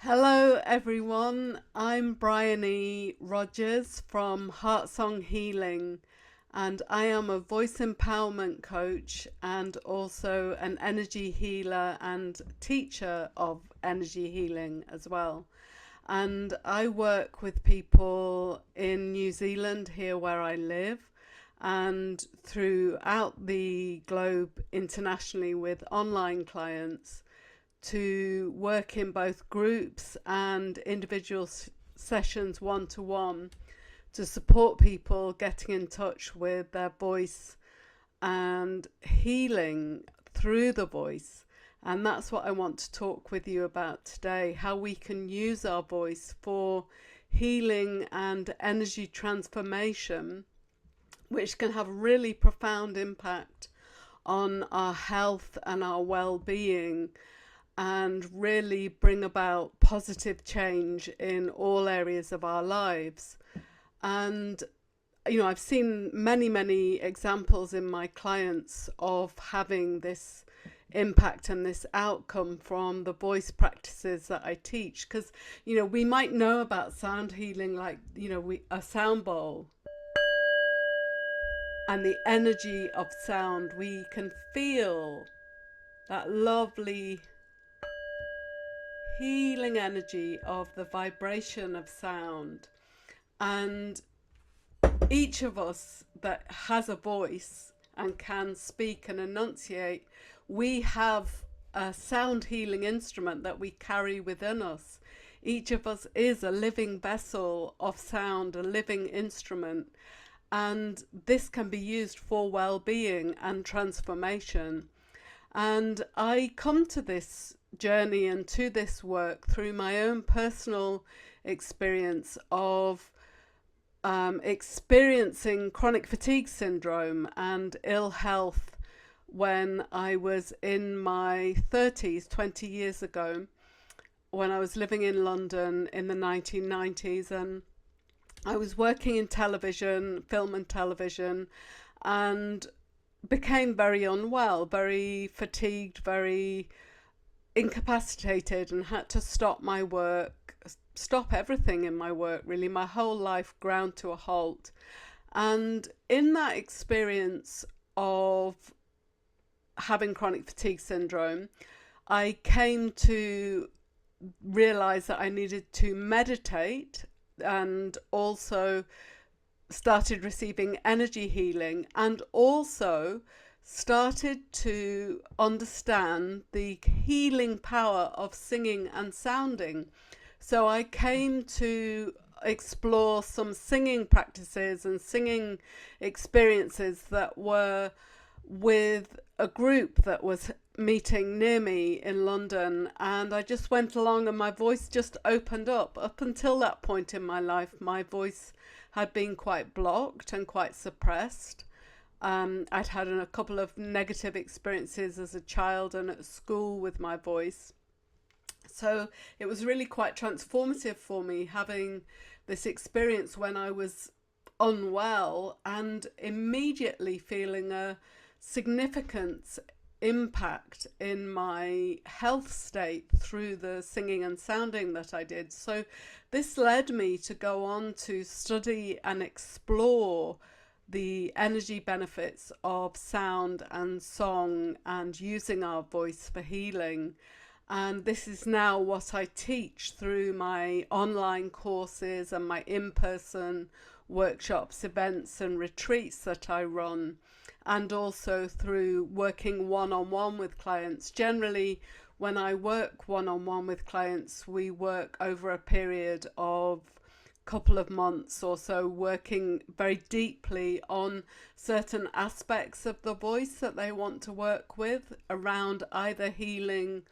Hello everyone, I'm Bryony Rogers from Heart Song Healing, and I am a voice empowerment coach and also an energy healer and teacher of energy healing as well. And I work with people in New Zealand, here where I live, and throughout the globe internationally with online clients to work in both groups and individual sessions one to one to support people getting in touch with their voice and healing through the voice. And that's what I want to talk with you about today, how we can use our voice for healing and energy transformation, which can have a really profound impact on our health and our well-being and really bring about positive change in all areas of our lives. And I've seen many examples in my clients of having this impact and this outcome from the voice practices that I teach, because we might know about sound healing, like a sound bowl and the energy of sound. We can feel that lovely healing energy of the vibration of sound. And each of us that has a voice and can speak and enunciate, we have a sound healing instrument that we carry within us. Each of us is a living vessel of sound, a living instrument, and this can be used for well-being and transformation. And I come to this journey and to this work through my own personal experience of experiencing chronic fatigue syndrome and ill health when I was in my 30s, 20 years ago, when I was living in London in the 1990s. And I was working in television, film and television, and became very unwell, very fatigued, very incapacitated, and had to stop my work, stop everything in my work, really. My whole life ground to a halt. And in that experience of having chronic fatigue syndrome, I came to realize that I needed to meditate, and also started receiving energy healing, and also started to understand the healing power of singing and sounding. So I came to explore some singing practices and singing experiences that were with a group that was meeting near me in London, and I just went along and my voice just opened up. Up until that point in my life, my voice had been quite blocked and quite suppressed. I'd had a couple of negative experiences as a child and at school with my voice. So it was really quite transformative for me having this experience when I was unwell and immediately feeling a significant impact in my health state through the singing and sounding that I did. So this led me to go on to study and explore the energy benefits of sound and song and using our voice for healing. And this is now what I teach through my online courses and my in-person workshops, events and retreats that I run, and also through working one-on-one with clients. Generally, when I work one-on-one with clients, we work over a period of couple of months or so, working very deeply on certain aspects of the voice that they want to work with around either healing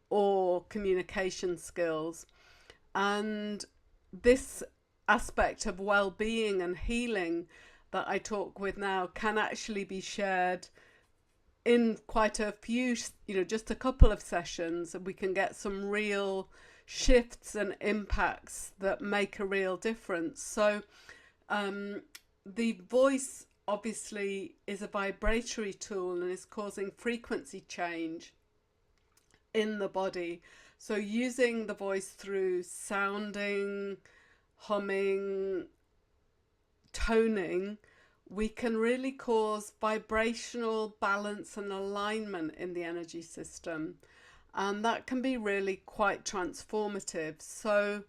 or communication skills. And this aspect of well-being and healing that I talk with now can actually be shared in quite a few, just a couple of sessions, and we can get some real shifts and impacts that make a real difference. So the voice obviously is a vibratory tool and is causing frequency change in the body. So using the voice through sounding, humming, toning, we can really cause vibrational balance and alignment in the energy system. And that can be really quite transformative. So,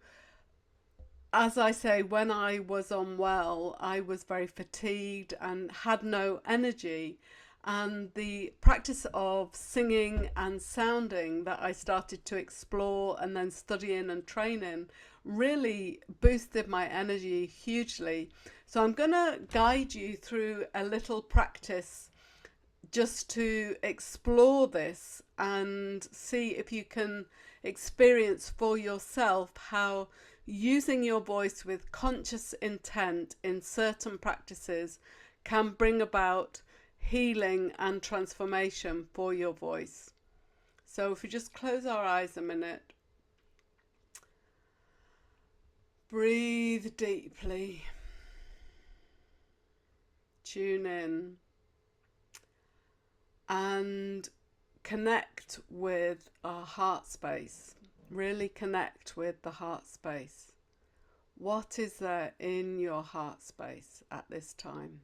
as I say, when I was unwell, I was very fatigued and had no energy. And the practice of singing and sounding that I started to explore and then studying and training really boosted my energy hugely. So I'm going to guide you through a little practice just to explore this and see if you can experience for yourself how using your voice with conscious intent in certain practices can bring about healing and transformation for your voice. So if we just close our eyes a minute, breathe deeply, tune in, and connect with our heart space. Really connect with the heart space. What is there in your heart space at this time?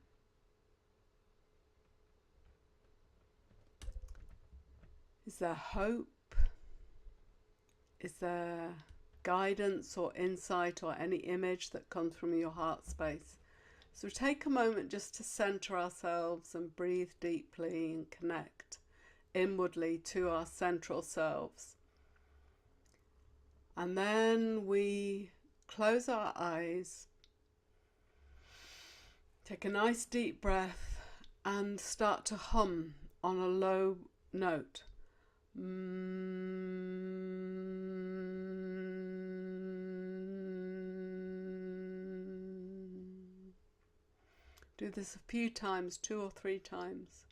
Is there hope? Is there guidance or insight or any image that comes from your heart space? So take a moment just to center ourselves and breathe deeply and connect inwardly to our central selves. And then we close our eyes, take a nice deep breath, and start to hum on a low note. Do this a few times, 2 or 3 times.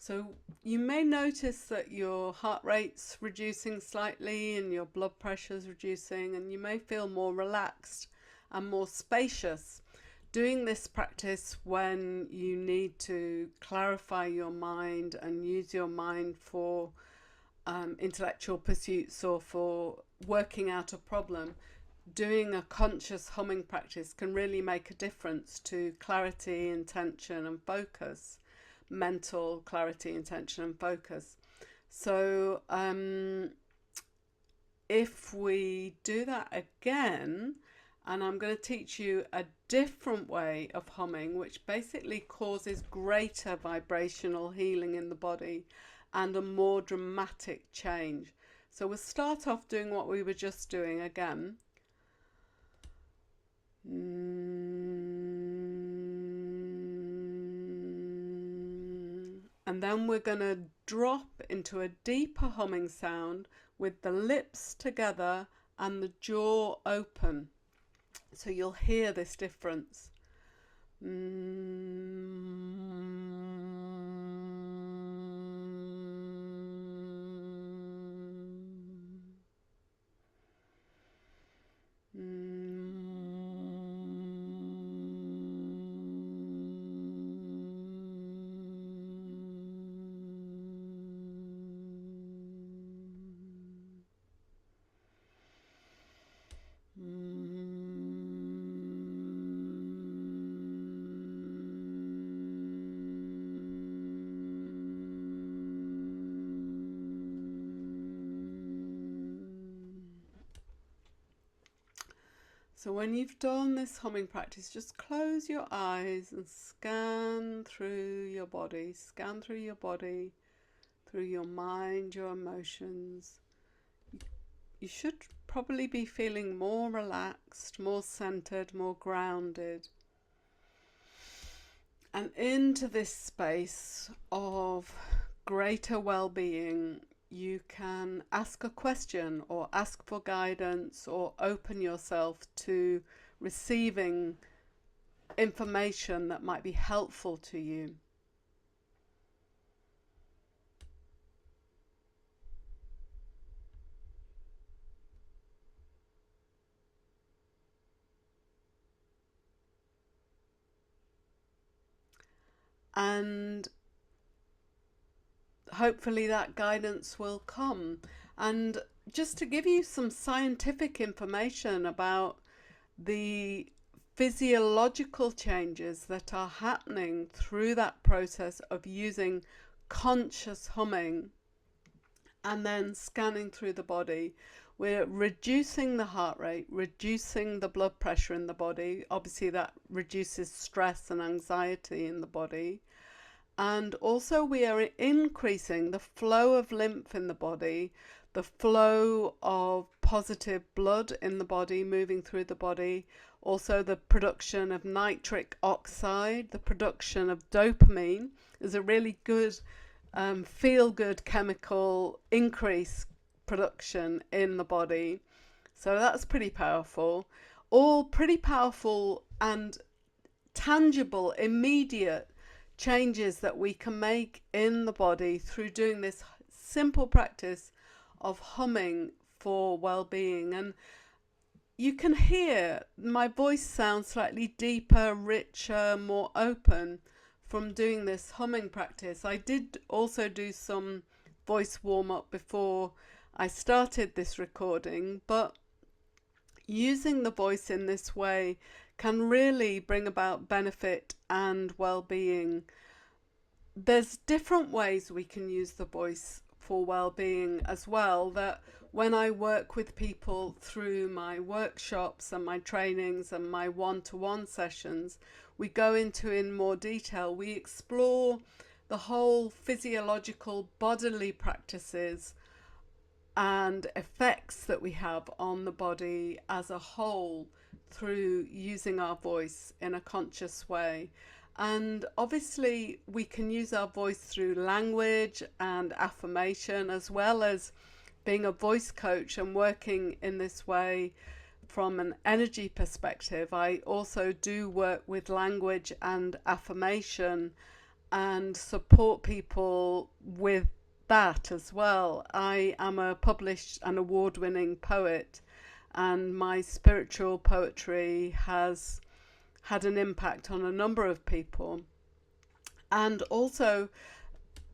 So you may notice that your heart rate's reducing slightly and your blood pressure's reducing, and you may feel more relaxed and more spacious. Doing this practice when you need to clarify your mind and use your mind for intellectual pursuits or for working out a problem, doing a conscious humming practice can really make a difference to clarity, intention and focus. Mental clarity, intention and focus. So if we do that again, and I'm going to teach you a different way of humming, which basically causes greater vibrational healing in the body and a more dramatic change. So we'll start off doing what we were just doing again. And then we're going to drop into a deeper humming sound with the lips together and the jaw open. So you'll hear this difference. So when you've done this humming practice, just close your eyes and scan through your body. Scan through your body, through your mind, your emotions. You should probably be feeling more relaxed, more centered, more grounded. And into this space of greater well-being, you can ask a question or ask for guidance or open yourself to receiving information that might be helpful to you. And hopefully that guidance will come. And just to give you some scientific information about the physiological changes that are happening through that process of using conscious humming and then scanning through the body, we're reducing the heart rate, reducing the blood pressure in the body. Obviously, that reduces stress and anxiety in the body. And also, we are increasing the flow of lymph in the body, the flow of positive blood in the body moving through the body, also the production of nitric oxide, the production of dopamine is a really good feel-good chemical increase production in the body. So that's pretty powerful. All pretty powerful and tangible, immediate changes that we can make in the body through doing this simple practice of humming for well-being. And you can hear my voice sounds slightly deeper, richer, more open from doing this humming practice. I did also do some voice warm-up before I started this recording, but using the voice in this way can really bring about benefit and well-being. There's different ways we can use the voice for well-being as well, that when I work with people through my workshops and my trainings and my one-to-one sessions, we go into in more detail. We explore the whole physiological bodily practices and effects that we have on the body as a whole through using our voice in a conscious way. And obviously we can use our voice through language and affirmation, as well as being a voice coach and working in this way from an energy perspective. I also do work with language and affirmation and support people with that as well. I am a published and award-winning poet, and my spiritual poetry has had an impact on a number of people. And also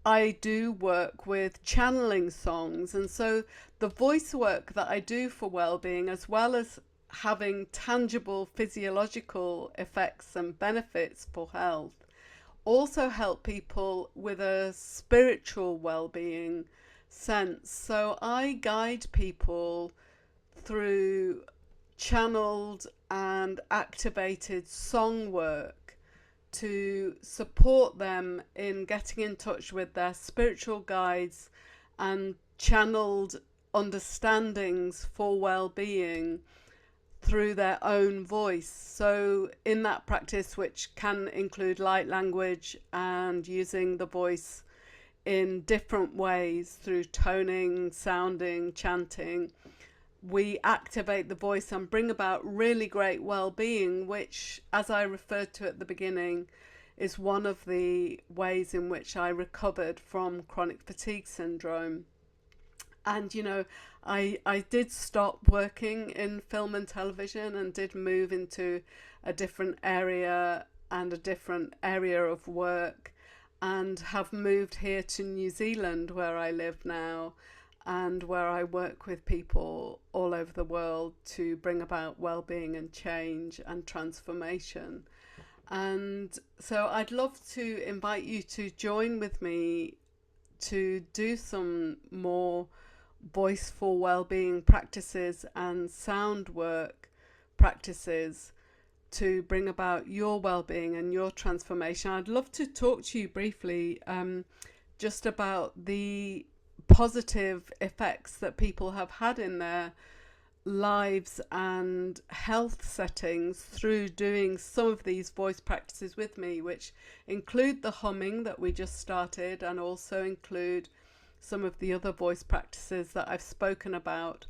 I do work with channeling songs, and so the voice work that I do for well-being, as well as having tangible physiological effects and benefits for health, also help people with a spiritual well-being sense. So I guide people through channeled and activated song work to support them in getting in touch with their spiritual guides and channeled understandings for well-being through their own voice. So in that practice, which can include light language and using the voice in different ways through toning, sounding, chanting, we activate the voice and bring about really great well-being, which, as I referred to at the beginning, is one of the ways in which I recovered from chronic fatigue syndrome. And, you know, I did stop working in film and television and did move into a different area and a different area of work, and have moved here to New Zealand, where I live now, and where I work with people all over the world to bring about well-being and change and transformation. And so I'd love to invite you to join with me to do some more voice for well-being practices and sound work practices to bring about your well-being and your transformation. I'd love to talk to you briefly just about the positive effects that people have had in their lives and health settings through doing some of these voice practices with me, which include the humming that we just started, and also include some of the other voice practices that I've spoken about.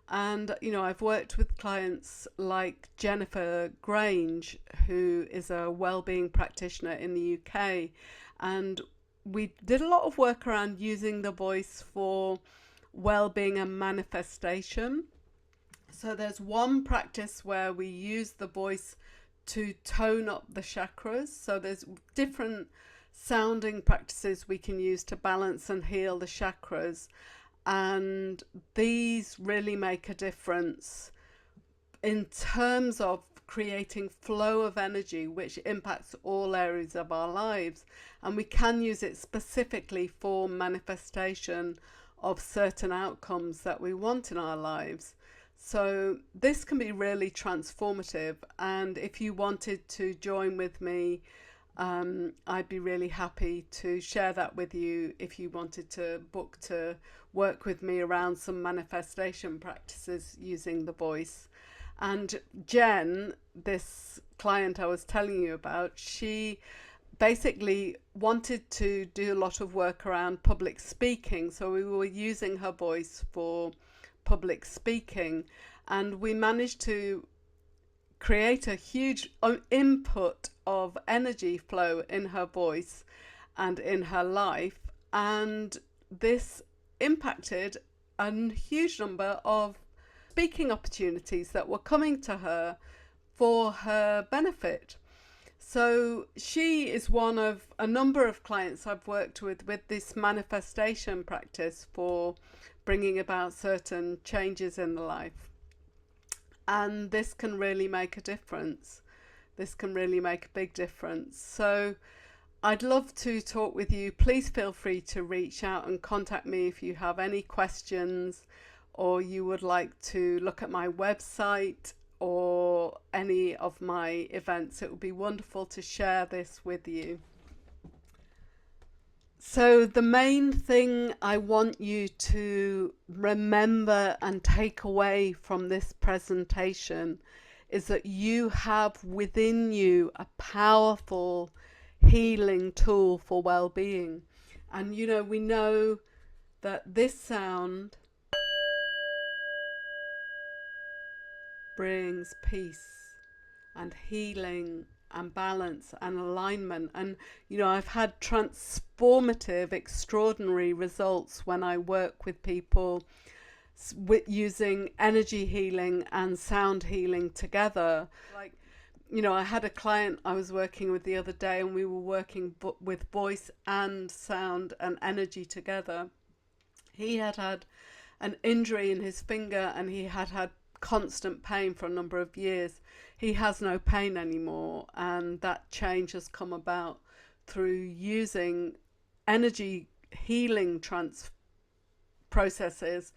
And, I've worked with clients like Jennifer Grange, who is a wellbeing practitioner in the UK. And we did a lot of work around using the voice for well-being and manifestation. So there's one practice where we use the voice to tone up the chakras. So there's different sounding practices we can use to balance and heal the chakras. And these really make a difference in terms of creating flow of energy, which impacts all areas of our lives. And we can use it specifically for manifestation of certain outcomes that we want in our lives. So this can be really transformative. And if you wanted to join with me, I'd be really happy to share that with you if you wanted to book to work with me around some manifestation practices using the voice. And Jen, this client I was telling you about, she basically wanted to do a lot of work around public speaking. So we were using her voice for public speaking, and we managed to create a huge input of energy flow in her voice and in her life. And this impacted a huge number of speaking opportunities that were coming to her for her benefit. So she is one of a number of clients I've worked with this manifestation practice for bringing about certain changes in the life. And this can really make a difference. This can really make a big difference. So I'd love to talk with you. Please feel free to reach out and contact me if you have any questions, or you would like to look at my website or any of my events. It would be wonderful to share this with you. So the main thing I want you to remember and take away from this presentation is that you have within you a powerful healing tool for well-being. And we know that this sound brings peace and healing and balance and alignment. And I've had transformative, extraordinary results when I work with people with using energy healing and sound healing together. Like, I had a client I was working with the other day, and we were working with voice and sound and energy together. He had had an injury in his finger, and he had had constant pain for a number of years. He has no pain anymore, and that change has come about through using energy healing processes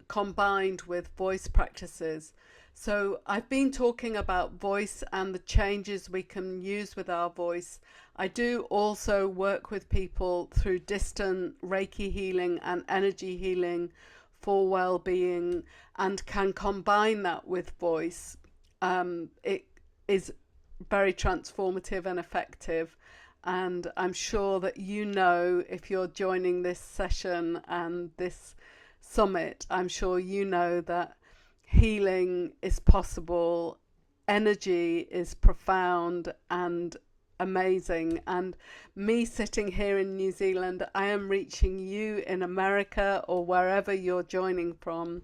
combined with voice practices. So I've been talking about voice and the changes we can use with our voice. I do also work with people through distant Reiki healing and energy healing for well-being, and can combine that with voice. It is very transformative and effective, and I'm sure that if you're joining this session and this summit, I'm sure that healing is possible, energy is profound and amazing. And me sitting here in New Zealand, I am reaching you in America or wherever you're joining from,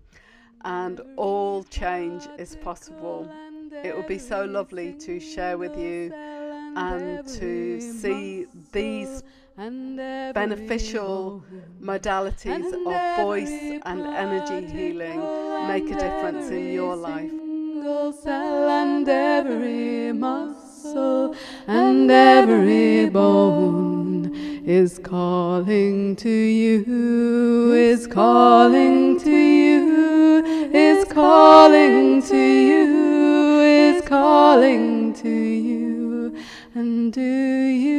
and all change is possible. It would be so lovely to share with you and to see these beneficial modalities of voice and energy healing make a difference in your life. Cell and every muscle and every bone is calling to you, is calling to you, is calling to you, is calling to you. And do you